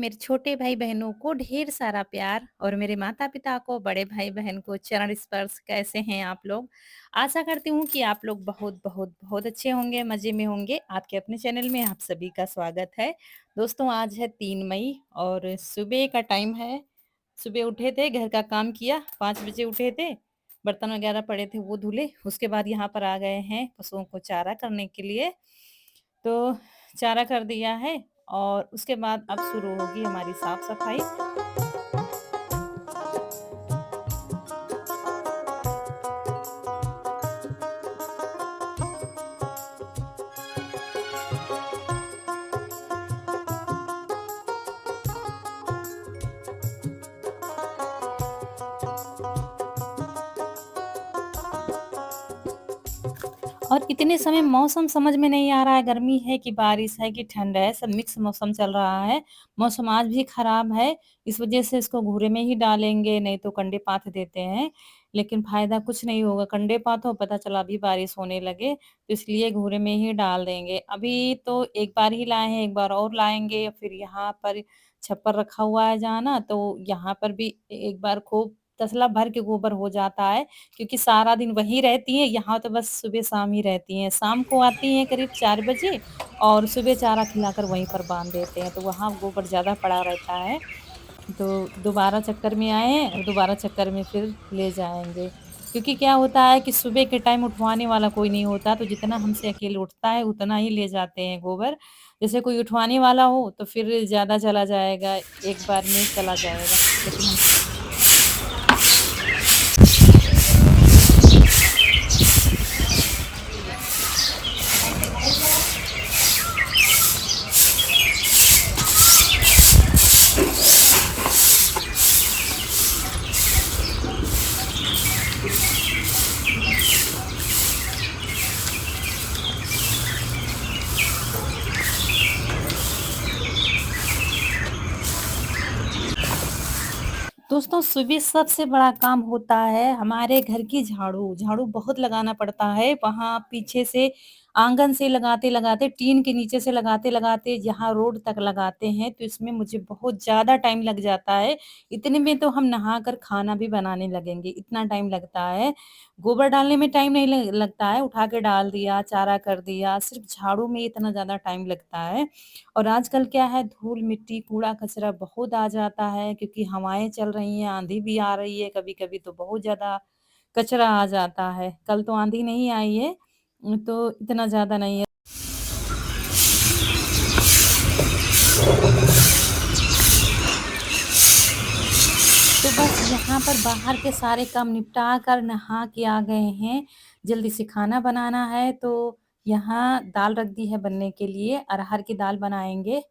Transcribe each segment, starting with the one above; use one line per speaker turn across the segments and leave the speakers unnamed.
मेरे छोटे भाई-बहनों को ढेर सारा प्यार और मेरे माता-पिता को, बड़े भाई-बहन को चरण स्पर्श। कैसे हैं आप लोग? आशा करती हूँ कि आप लोग बहुत अच्छे होंगे, मज़े में होंगे। आपके अपने चैनल में आप सभी का स्वागत है। दोस्तों आज है 3 मई और सुबह का टाइम है। सुबह उठे थे, घर का काम किया, 5 बजे उठे थे, बर्तन वगैरह पड़े थे वो धुले। उसके बाद यहाँ पर आ गए हैं पशुओं को चारा करने के लिए। तो चारा कर दिया है और उसके बाद अब शुरू होगी हमारी साफ-सफाई। और इतने समय मौसम समझ में नहीं आ रहा है, गर्मी है कि बारिश है कि ठंड है, सब मिक्स मौसम चल रहा है। मौसम आज भी खराब है, इस वजह से इसको घूरे में ही डालेंगे, नहीं तो कंडे पाथ देते हैं। लेकिन फ़ायदा कुछ नहीं होगा, कंडे पाथो पता चला अभी बारिश होने लगे, तो इसलिए घूरे में ही डाल देंगे। अभी तो एक बार ही लाए हैं, एक बार और लाएँगे, फिर यहाँ पर छप्पर रखा हुआ है जहाँ ना, तो यहाँ पर भी एक बार खूब तसला भर के गोबर हो जाता है। क्योंकि सारा दिन वहीं रहती हैं, यहाँ तो बस सुबह-शाम ही रहती हैं। शाम को आती हैं करीब 4 बजे और सुबह चारा खिलाकर वहीं पर बाँध देते हैं, तो वहाँ गोबर ज़्यादा पड़ा रहता है। तो दोबारा चक्कर में आए हैं और दोबारा चक्कर में फिर ले जाएँगे। क्योंकि क्या होता है कि सुबह के टाइम उठवाने वाला कोई नहीं होता, तो जितना हमसे अकेले उठता है, उतना ही ले जाते हैं गोबर। जैसे कोई उठवाने वाला हो, तो फिर ज़्यादा चला जाएगा, एक बार में चला जाएगा। लेकिन हम दोस्तों सुबह सबसे बड़ा काम होता है हमारे घर की झाड़ू। झाड़ू बहुत लगाना पड़ता है, वहाँ पीछे से आंगन से लगाते-लगाते, टीन के नीचे से लगाते-लगाते जहाँ रोड तक लगाते हैं, तो इसमें मुझे बहुत ज़्यादा टाइम लग जाता है। इतने में तो हम नहाकर खाना भी बनाने लगेंगे, इतना टाइम लगता है। गोबर डालने में टाइम नहीं लगता है, उठा के डाल दिया, चारा कर दिया, सिर्फ़ झाड़ू में इतना ज़्यादा टाइम लगता है। और आजकल क्या है धूल-मिट्टी, कूड़ा-कचरा बहुत आ जाता है क्योंकि हवाएँ चल रही हैं, आँधी भी आ रही है कभी-कभी तो बहुत ज़्यादा कचरा आ जाता है। कल तो आँधी नहीं आई है तो इतना ज़्यादा नहीं है। तो बस यहाँ पर बाहर के सारे काम निपटा कर नहा के आ गए हैं। जल्दी से खाना बनाना है तो यहाँ दाल रख दी है बनने के लिए, अरहर की दाल बनाएँगे।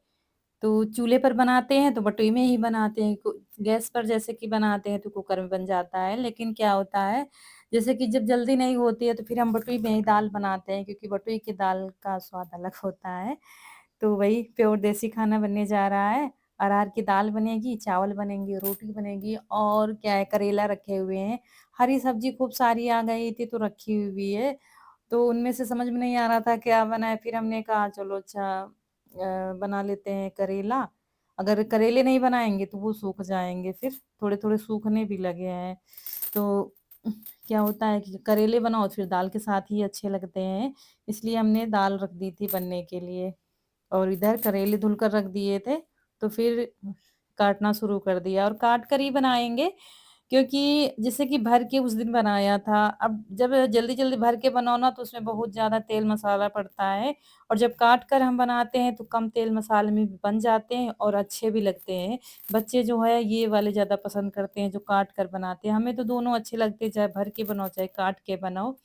तो चूल्हे पर बनाते हैं तो बटुई में ही बनाते हैं। गैस पर जैसे कि बनाते हैं तो कुकर में बन जाता है। लेकिन क्या होता है जैसे कि जब जल्दी नहीं होती है तो फिर हम बटुई में ही दाल बनाते हैं क्योंकि बटुई की दाल का स्वाद अलग होता है। तो वही प्योर देसी खाना बनने जा रहा है। अरहर की दाल बनेगी, चावल बनेंगे, रोटी बनेगी और क्या है करेला रखे हुए हैं। हरी सब्जी खूब सारी आ गई थी तो रखी हुई है। तो उनमें से समझ में नहीं आ रहा था क्या बनाएँ, फिर हमने कहा चलो अच्छा बना लेते हैं करेला। अगर करेले नहीं बनाएँगे तो वो सूख जाएँगे फिर, थोड़े-थोड़े सूखने भी लगे हैं। तो क्या होता है कि करेले बनाओ फिर दाल के साथ ही अच्छे लगते हैं, इसलिए हमने दाल रख दी थी बनने के लिए। और इधर करेले धुल कर रख दिए थे, तो फिर काटना शुरू कर दिया और काट कर ही बनाएँगे क्योंकि जैसे कि भर के उस दिन बनाया था, अब जब जल्दी-जल्दी भर के बनाओ ना तो उसमें बहुत ज़्यादा तेल मसाला पड़ता है और जब काट कर हम बनाते हैं तो कम तेल मसाले में भी बन जाते हैं और अच्छे भी लगते हैं। बच्चे जो है ये वाले ज़्यादा पसंद करते हैं जो काट कर बनाते हैं, हमें तो दोनों अच्छे लगते हैं चाहे भर के बनाओ चाहे काट के बनाओ,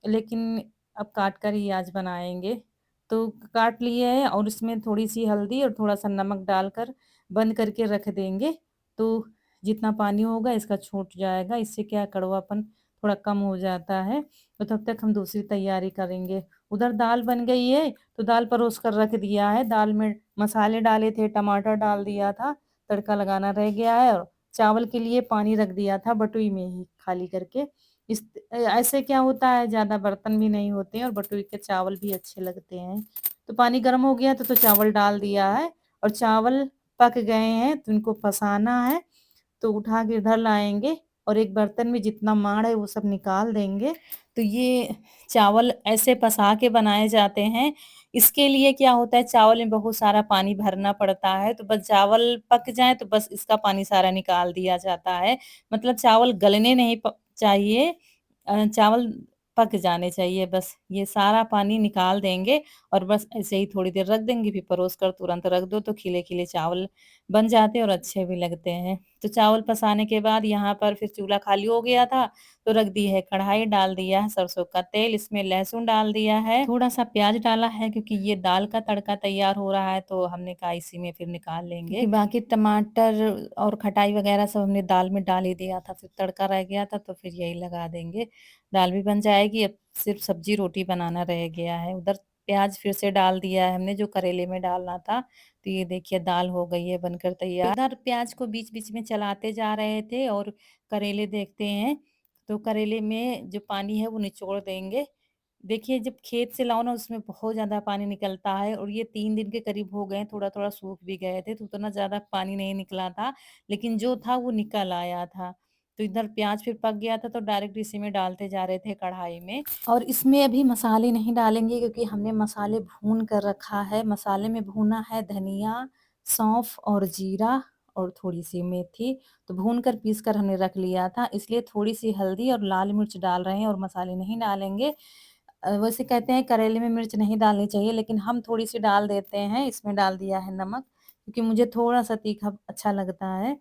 लेकिन अब काट कर ही आज बनाएँगे। तो काट लिए हैं और उसमें थोड़ी-सी हल्दी और थोड़ा-सा नमक डालकर बंद करके रख देंगे, तो जितना पानी होगा इसका छूट जाएगा, इससे क्या है कड़वापन थोड़ा कम हो जाता है, तो तब तक हम दूसरी तैयारी करेंगे। उधर दाल बन गई है, तो दाल परोस कर रख दिया है, दाल में मसाले डाले थे, टमाटर डाल दिया था, तड़का लगाना रह गया है और चावल के लिए पानी रख दिया था बटुई में ही खाली करके। ऐसे क्या होता है ज़्यादा बर्तन भी नहीं होते हैं और बटुई के चावल भी अच्छे लगते हैं। तो पानी गर्म हो गया तो चावल डाल दिया है और चावल पक गए हैं तो इनको पसाना है, तो उठा के इधर लाएँगे और एक बर्तन में जितना माँड़ है वो सब निकाल देंगे। तो ये चावल ऐसे पसा के बनाए जाते हैं। इसके लिए क्या होता है, चावल में बहुत सारा पानी भरना पड़ता है, तो बस चावल पक जाएँ तो बस इसका पानी सारा निकाल दिया जाता है। मतलब चावल गलने नहीं चाहिए, चावल पक जाने चाहिए बस। ये सारा पानी निकाल देंगे और बस ऐसे ही थोड़ी देर रख देंगे, फिर परोस कर तुरंत रख दो तो खिले-खिले चावल बन जाते हैं और अच्छे भी लगते हैं। तो चावल पसाने के बाद यहाँ पर फिर चूल्हा खाली हो गया था, तो रख दी है कढ़ाई, डाल दिया है सरसों का तेल, इसमें लहसुन डाल दिया है, थोड़ा-सा प्याज़ डाला है क्योंकि ये दाल का तड़का तैयार हो रहा है, तो हमने कहा इसी में फिर निकाल लेंगे। क्योंकि बाकी टमाटर और खटाई वगैरह सब हमने दाल में डाल ही दिया था, फिर तड़का रह गया था तो फिर यही लगा देंगे। दाल भी बन जाएगी, अब सिर्फ सब्जी रोटी बनाना रह गया है। उधर प्याज़ फिर से डाल दिया है हमने जो करेले में डालना था। तो ये देखिए दाल हो गई है बनकर तैयार। इधर प्याज़ को बीच-बीच में चलाते जा रहे थे और करेले देखते हैं, तो करेले में जो पानी है वो निचोड़ देंगे। देखिए जब खेत से लाओ ना उसमें बहुत ज़्यादा पानी निकलता है और ये 3 दिन के करीब हो गए हैं, थोड़ा-थोड़ा सूख भी गए थे, तो उतना ज़्यादा पानी नहीं निकला था, लेकिन जो था वो निकल आया था। तो इधर प्याज़ फिर पक गया था तो डायरेक्ट इसी में डालते जा रहे थे कढ़ाई में और इसमें अभी मसाले नहीं डालेंगे क्योंकि हमने मसाले भून कर रखा है। मसाले में भुना है धनिया, सौंफ और जीरा और थोड़ी-सी मेथी, तो भून कर पीस कर हमने रख लिया था, इसलिए थोड़ी-सी हल्दी और लाल मिर्च डाल रहे हैं और मसाले नहीं डालेंगे। वैसे कहते हैं करेले में मिर्च नहीं डालनी चाहिए लेकिन हम थोड़ी-सी डाल देते हैं, इसमें डाल दिया है नमक क्योंकि मुझे थोड़ा-सा तीखा अच्छा लगता है।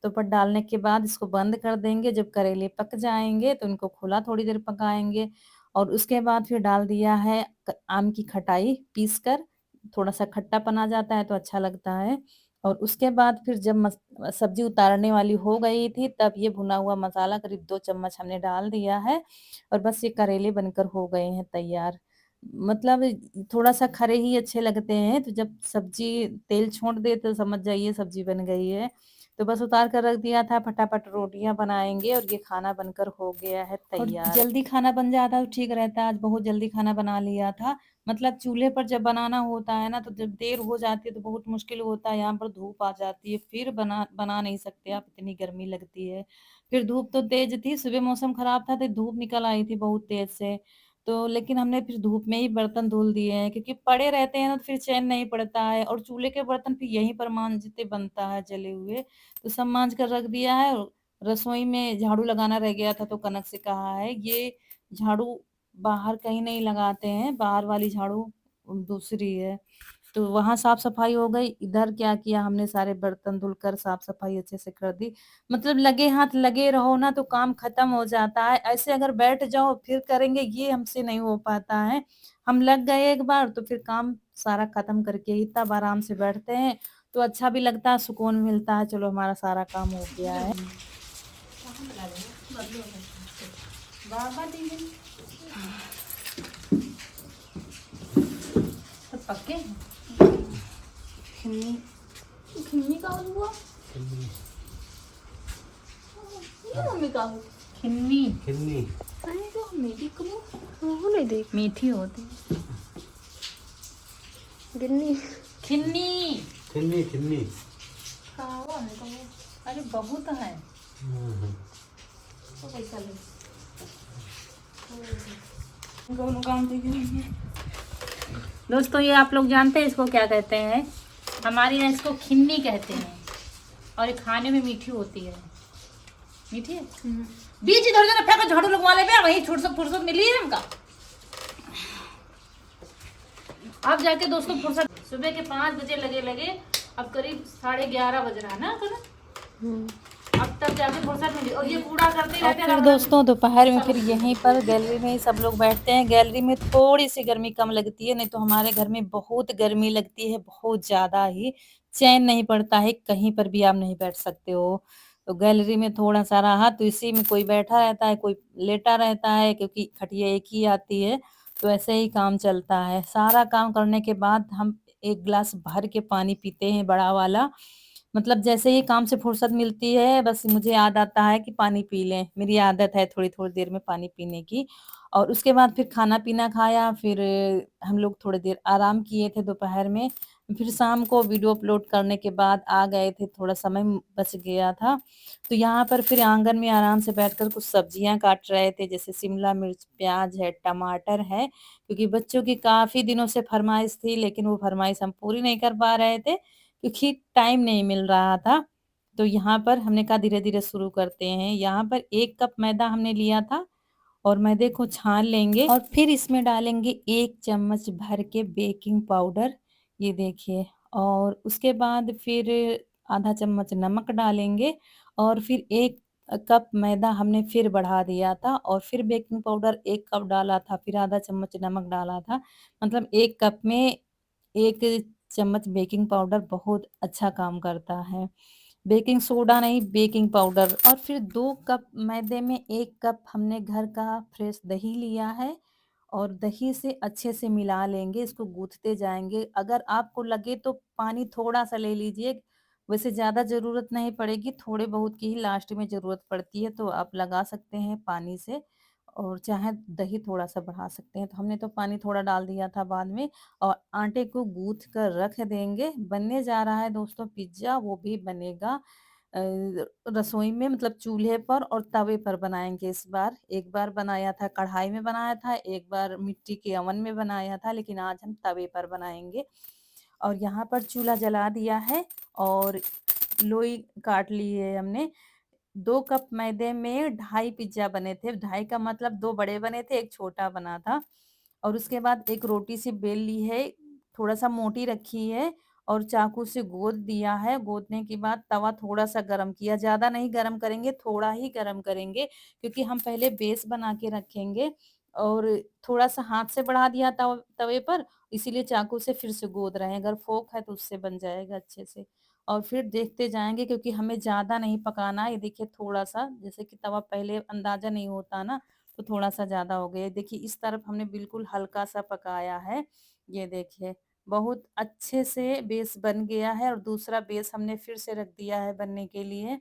तो पर डालने के बाद इसको बंद कर देंगे, जब करेले पक जाएँगे तो इनको खुला थोड़ी देर पकाएँगे और उसके बाद फिर डाल दिया है आम की खटाई पीस कर, थोड़ा-सा खट्टापन आ जाता है तो अच्छा लगता है और उसके बाद फिर जब सब्ज़ी उतारने वाली हो गई थी तब ये भुना हुआ मसाला करीब 2 चम्मच हमने डाल दिया है और बस ये करेले बनकर हो गए हैं तैयार। मतलब थोड़ा-सा खरे ही अच्छे लगते हैं, तो जब सब्ज़ी तेल छोड़ दे तो समझ जाइए सब्ज़ी बन गई है। तो बस उतार कर रख दिया था, फटाफट रोटियाँ बनाएँगे और ये खाना बनकर हो गया है तैयार। और जल्दी खाना बन जाता तो ठीक रहता, आज बहुत जल्दी खाना बना लिया था। मतलब चूल्हे पर जब बनाना होता है ना, तो जब देर हो जाती है तो बहुत मुश्किल होता है, यहाँ पर धूप आ जाती है, फिर बना बना नहीं सकते आप, इतनी गर्मी लगती है। फिर धूप तो तेज़ थी, सुबह मौसम खराब था तो धूप निकल आई थी बहुत तेज़ से। तो लेकिन हमने फिर धूप में ही बर्तन धुल दिए हैं क्योंकि पड़े रहते हैं ना तो फिर चैन नहीं पड़ता है और चूल्हे के बर्तन फिर यहीं पर मांजते बनता है जले हुए। तो सब मांज कर रख दिया है और रसोई में झाड़ू लगाना रह गया था तो कनक से कहा है ये झाड़ू बाहर कहीं नहीं लगाते हैं, बाहर वाली झाड़ू दूसरी है। तो वहाँ साफ-सफाई हो गई, इधर क्या किया हमने सारे बर्तन धुलकर साफ-सफाई अच्छे से कर दी। मतलब लगे हाथ लगे रहो ना तो काम खत्म हो जाता है, ऐसे अगर बैठ जाओ फिर करेंगे ये हमसे नहीं हो पाता है। हम लग गए एक बार तो फिर काम सारा खत्म करके ही तब आराम से बैठते हैं, तो अच्छा भी लगता है, सुकून मिलता है, चलो हमारा सारा काम हो गया है। सब पक्के हैं? खिन्नी खिन्नी का हुआ? ये मम्मी का हुआ? खिन्नी
कितनी
अरे तो मेरी कबू
वो नहीं देख
मीठी होती है।
गिन्नी
खिन्नी
कितनी कितनी
खावा है कबू, अरे बहुत है। तो कैसा ले दोनों काम ठीक नहीं है। दोस्तों ये आप लोग जानते हैं इसको क्या कहते हैं? हमारे यहाँ इसको खिन्नी कहते हैं और ये खाने में मीठी होती है। मीठी है? बीज इधर उधर फेंको, झाड़ू लगवा ले बे, वही फुर्सत फुर्सत मिली है हमका। अब जाके दोस्तों फुर्सत, सुबह के 5 बजे लगे, अब करीब 11:30 बज रहा है ना कल। अब तक जाके फुर्सत मिली और ये कूड़ा करते रहते हैं। फिर दोस्तों दोपहर में फिर यहीं पर गैलरी में ही सब लोग बैठते हैं। गैलरी में थोड़ी सी गर्मी कम लगती है, नहीं तो हमारे घर में बहुत गर्मी लगती है, बहुत ज़्यादा ही। चैन नहीं पड़ता है, कहीं पर भी आप नहीं बैठ सकते हो। तो गैलरी में थोड़ा-सा रहा तो इसी में कोई बैठा रहता है, कोई लेटा रहता है क्योंकि खटिया एक ही आती है, तो ऐसे ही काम चलता है। सारा काम करने के बाद हम 1 ग्लास भर के पानी पीते हैं बड़ा वाला। मतलब जैसे ही काम से फुर्सत मिलती है, बस मुझे याद आता है कि पानी पी लें। मेरी आदत है थोड़ी-थोड़ी देर में पानी पीने की और उसके बाद फिर खाना-पीना खाया, फिर हम लोग थोड़ी देर आराम किए थे दोपहर में। फिर शाम को वीडियो अपलोड करने के बाद आ गए थे, थोड़ा समय बच गया था। तो यहाँ पर फिर आंगन में आराम से बैठकर कुछ सब्जियां काट रहे थे, जैसे शिमला मिर्च, प्याज है, टमाटर है, क्योंकि बच्चों की काफ़ी दिनों से फरमाइश थी, लेकिन वो फरमाइश हम पूरी नहीं कर पा रहे थे, क्योंकि टाइम नहीं मिल रहा था। तो यहाँ पर हमने कहा धीरे-धीरे शुरू करते हैं। यहाँ पर 1 कप मैदा हमने लिया था और मैदे को छान लेंगे और फिर इसमें डालेंगे 1 चम्मच भर के बेकिंग पाउडर, ये देखिए। और उसके बाद फिर आधा चम्मच नमक डालेंगे और फिर 1 कप मैदा हमने फिर बढ़ा दिया था और फिर बेकिंग पाउडर 1 कप डाला था, फिर आधा चम्मच नमक डाला था। मतलब 1 कप में 1 चम्मच बेकिंग पाउडर बहुत अच्छा काम करता है। बेकिंग सोडा नहीं, बेकिंग पाउडर। और फिर 2 कप मैदे में 1 कप हमने घर का फ्रेश दही लिया है और दही से अच्छे से मिला लेंगे, इसको गूँथते जाएँगे। अगर आपको लगे तो पानी थोड़ा-सा ले लीजिए, वैसे ज़्यादा ज़रूरत नहीं पड़ेगी, थोड़े बहुत की ही लास्ट में ज़रूरत पड़ती है, तो आप लगा सकते हैं पानी से और चाहे दही थोड़ा-सा बढ़ा सकते हैं। तो हमने तो पानी थोड़ा डाल दिया था बाद में और आटे को गूँथ कर रख देंगे। बनने जा रहा है दोस्तों पिज़्ज़ा, वो भी बनेगा रसोई में, मतलब चूल्हे पर और तवे पर बनाएँगे इस बार। एक बार बनाया था कढ़ाई में बनाया था, एक बार मिट्टी के अवन में बनाया था, लेकिन आज हम तवे पर बनाएँगे। और यहाँ पर चूल्हा जला दिया है और लोई काट ली है हमने। 2 कप मैदे में ढाई पिज़्ज़ा बने थे, ढाई का मतलब 2 बड़े बने थे, 1 छोटा बना था। और उसके बाद एक रोटी सी बेल ली है, थोड़ा-सा मोटी रखी है और चाकू से गोद दिया है। गोदने के बाद तवा थोड़ा-सा गरम किया, ज़्यादा नहीं गरम करेंगे, थोड़ा ही गरम करेंगे, क्योंकि हम पहले बेस बना के रखेंगे और थोड़ा-सा हाथ से बढ़ा दिया तवे पर, इसीलिए चाकू से फिर से गोद रहे हैं। अगर फ़ोर्क है तो उससे बन जाएगा अच्छे से। और फिर देखते जाएँगे, क्योंकि हमें ज़्यादा नहीं पकाना है। ये देखिए थोड़ा-सा, जैसे कि तवा पहले अंदाज़ा नहीं होता ना, तो थोड़ा-सा ज़्यादा हो गया। देखिए इस तरफ हमने बिल्कुल हल्का-सा पकाया है। ये देखिए बहुत अच्छे से बेस बन गया है और दूसरा बेस हमने फिर से रख दिया है बनने के लिए।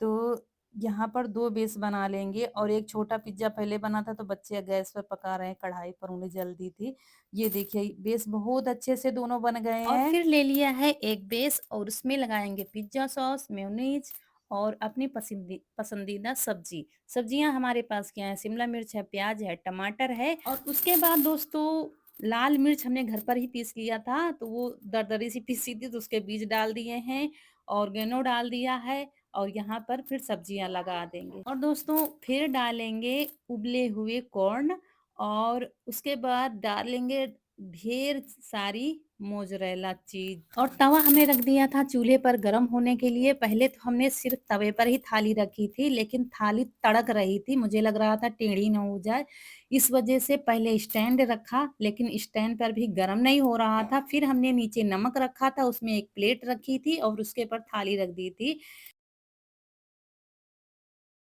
तो यहाँ पर 2 बेस बना लेंगे और एक छोटा पिज़्ज़ा पहले बना था, तो बच्चे गैस पर पका रहे हैं, कढ़ाई पर उन्हें जल्दी थी। ये देखिए बेस बहुत अच्छे से दोनों बन गए और हैं। फिर ले लिया है एक बेस और उसमें लगाएँगे पिज़्ज़ा सॉस, मेयोनीज़ और अपनी पसंदीदा सब्ज़ी। सब्जियाँ हमारे पास क्या है, शिमला मिर्च है, प्याज़ है, टमाटर है और उसके बाद दोस्तों लाल मिर्च हमने घर पर ही पीस लिया था, तो वो दरदरी सी पीसी थी, तो उसके बीज डाल दिए हैं, ऑर्गेनो डाल दिया है और यहाँ पर फिर सब्जियाँ लगा देंगे और दोस्तों फिर डालेंगे उबले हुए कॉर्न और उसके बाद डालेंगे ढेर सारी मोज़रेला चीज़ और तवा हमने रख दिया था चूल्हे पर गरम होने के लिए। पहले तो हमने सिर्फ तवे पर ही थाली रखी थी, लेकिन थाली तड़क रही थी, मुझे लग रहा था टेढ़ी ना हो जाए, इस वजह से पहले स्टैंड रखा, लेकिन स्टैंड पर भी गरम नहीं हो रहा था। फिर हमने नीचे नमक रखा था, उसमें एक प्लेट रखी थी और उसके ऊपर थाली रख दी थी।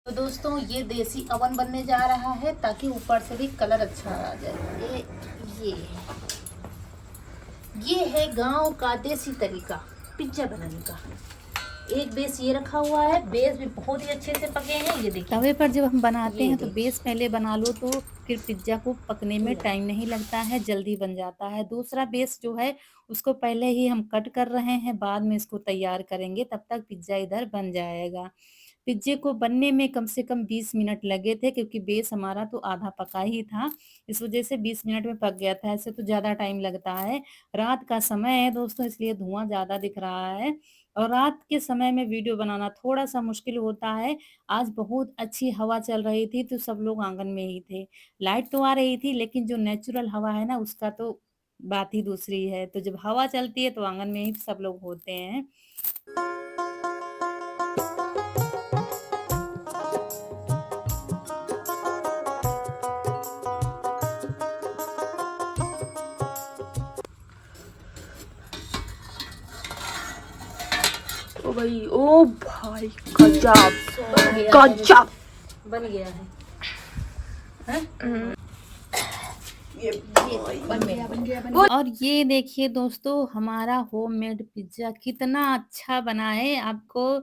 तो दोस्तों ये देसी अवन बनने जा रहा है ताकि ऊपर से भी कलर अच्छा आ जाए। ये ये है गांव का देसी तरीका पिज्जा बनाने का। एक बेस ये रखा हुआ है, बेस भी बहुत ही अच्छे से पके हैं। ये देखिए तवे पर जब हम बनाते हैं तो बेस पहले बना लो, तो फिर पिज्जा को पकने में टाइम नहीं लगता है, जल्दी बन जाता है। दूसरा बेस जो है उसको पहले ही हम कट कर रहे हैं, बाद में इसको तैयार करेंगे, तब तक पिज्जा इधर बन जाएगा। पिज्जे को बनने में कम से कम 20 मिनट लगे थे, क्योंकि बेस हमारा तो आधा पका ही था, इस वजह से 20 मिनट में पक गया था, ऐसे तो ज़्यादा टाइम लगता है। रात का समय है दोस्तों, इसलिए धुआँ ज़्यादा दिख रहा है और रात के समय में वीडियो बनाना थोड़ा-सा मुश्किल होता है। आज बहुत अच्छी हवा चल रही थी, तो सब लोग आँगन में ही थे। लाइट तो आ रही थी, लेकिन जो नेचुरल हवा है ना, उसका तो बात ही दूसरी है। तो जब हवा चलती है, तो आँगन में ही सब लोग होते हैं।
ओ भाई गजब गजब
बन गया है। और ये देखिए दोस्तों हमारा होममेड पिज्जा कितना अच्छा बना है, आपको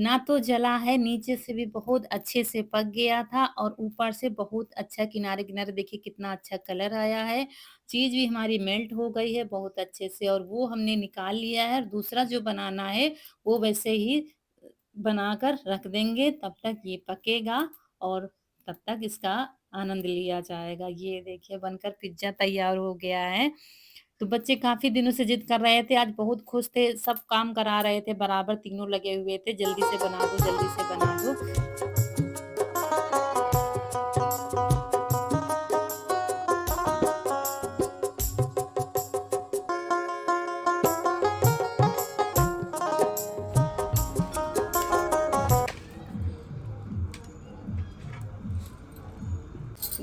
ना तो जला है, नीचे से भी बहुत अच्छे से पक गया था और ऊपर से बहुत अच्छा किनारे-किनारे देखिए कितना अच्छा कलर आया है। चीज़ भी हमारी मेल्ट हो गई है बहुत अच्छे से और वो हमने निकाल लिया है और दूसरा जो बनाना है वो वैसे ही बनाकर रख देंगे, तब तक ये पकेगा और तब तक इसका आनंद लिया जाएगा। ये देखिए बनकर पिज़्ज़ा तैयार हो गया है। तो बच्चे काफ़ी दिनों से ज़िद कर रहे थे, आज बहुत खुश थे, सब काम करा रहे थे, बराबर तीनों लगे हुए थे, जल्दी से बना दो, जल्दी से बना दो।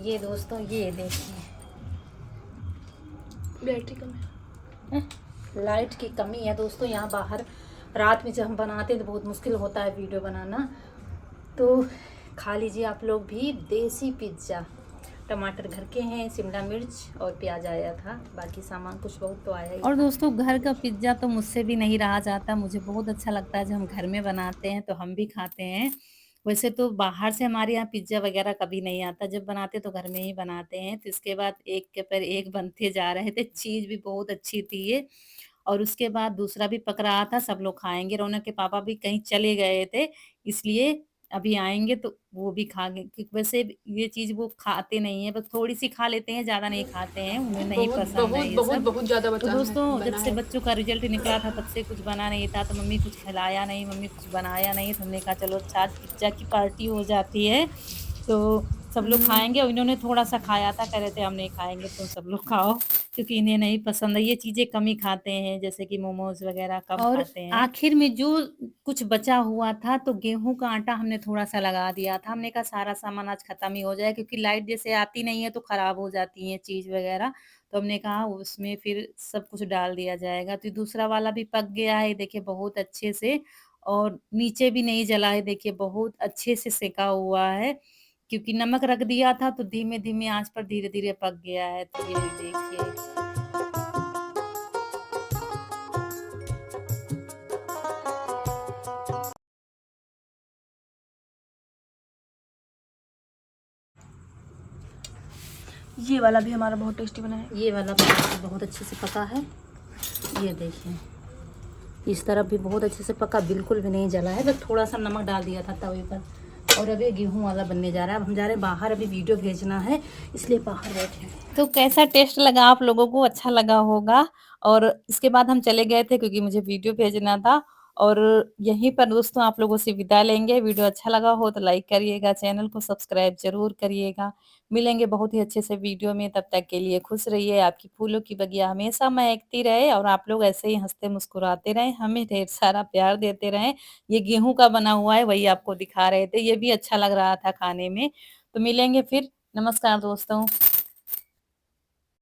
ये दोस्तों ये देखिए
बैटरी कम है।
लाइट की कमी है दोस्तों यहाँ बाहर। रात में जब हम बनाते हैं तो बहुत मुश्किल होता है वीडियो बनाना। तो खा लीजिए आप लोग भी देसी पिज़्ज़ा। टमाटर घर के हैं, शिमला मिर्च और प्याज आया था, बाकी सामान कुछ बहुत तो आया ही और दोस्तों घर का पिज़्ज़ा तो मुझसे भी नहीं रहा जाता, मुझे बहुत अच्छा लगता है जब हम घर में बनाते हैं तो हम भी खाते हैं। वैसे तो बाहर से हमारे यहाँ पिज़्ज़ा वगैरह कभी नहीं आता, जब बनाते तो घर में ही बनाते हैं। तो इसके बाद एक के पर एक बनते जा रहे थे, चीज़ भी बहुत अच्छी थी ये और उसके बाद दूसरा भी पक रहा था, सब लोग खाएँगे। रौनक के पापा भी कहीं चले गए थे, इसलिए अभी आएँगे तो वो भी खाएँगे क्योंकि वैसे ये चीज़ वो खाते नहीं हैं, बस थोड़ी-सी खा लेते हैं, ज़्यादा नहीं खाते हैं, उन्हें नहीं
बहुत
पसंद
बहुत
है ये
बहुत
सब।
बहुत ज़्यादा
तो
बचा है,
दोस्तों जब
बना
से
है।
बच्चों का रिज़ल्ट निकला था तब से कुछ बना नहीं था, तो मम्मी कुछ खिलाया नहीं, मम्मी कुछ बनाया नहीं, तो हमने कहा चलो अच्छा आज पिज़्ज़ा की पार्टी हो जाती है। तो सब लोग खाएँगे और इन्होंने थोड़ा-सा खाया था, कह रहे थे हम नहीं खाएँगे, तुम सब लोग खाओ क्योंकि इन्हें नहीं पसंद है, ये चीज़ें कम ही खाते हैं, जैसे कि मोमोज़ वगैरह कम और खाते हैं। आखिर में जो कुछ बचा हुआ था, तो गेहूँ का आटा हमने थोड़ा-सा लगा दिया था। हमने कहा सारा सामान आज खत्म ही हो जाए क्योंकि लाइट जैसे आती नहीं है, तो खराब हो जाती हैं चीज़ वगैरह। तो हमने कहा उसमें फिर सब कुछ डाल दिया जाएगा। तो दूसरा वाला भी पक गया है, देखिए बहुत अच्छे से और नीचे भी नहीं जला है, देखिए बहुत अच्छे से सेका हुआ है। क्योंकि नमक रख दिया था, तो धीमे-धीमे आँच पर धीरे-धीरे पक गया है। तो ये देखिए।
ये वाला भी हमारा बहुत टेस्टी बना है।
ये वाला बहुत अच्छे से पका है। ये देखिए, इस तरफ भी बहुत अच्छे से पका, बिल्कुल भी नहीं जला है, बस थोड़ा-सा नमक डाल दिया था तवे पर। और अब ये गेहूँ वाला बनने जा रहा है। अब हम जा रहे हैं बाहर, अभी वीडियो भेजना है, इसलिए बाहर बैठे हैं। तो कैसा टेस्ट लगा आप लोगों को? अच्छा लगा होगा और इसके बाद हम चले गए थे क्योंकि मुझे वीडियो भेजना था और यहीं पर दोस्तों आप लोगों से विदा लेंगे। वीडियो अच्छा लगा हो तो लाइक करिएगा, चैनल को सब्सक्राइब ज़रूर करिएगा। मिलेंगे बहुत ही अच्छे से वीडियो में, तब तक के लिए खुश रहिए, आपकी फूलों की बगिया हमेशा महकती रहे और आप लोग ऐसे ही हँसते मुस्कुराते रहें, हमें ढेर सारा प्यार देते रहें। ये गेहूँ का बना हुआ है, वही आपको दिखा रहे थे, ये भी अच्छा लग रहा था खाने में। तो मिलेंगे फिर, नमस्कार दोस्तों।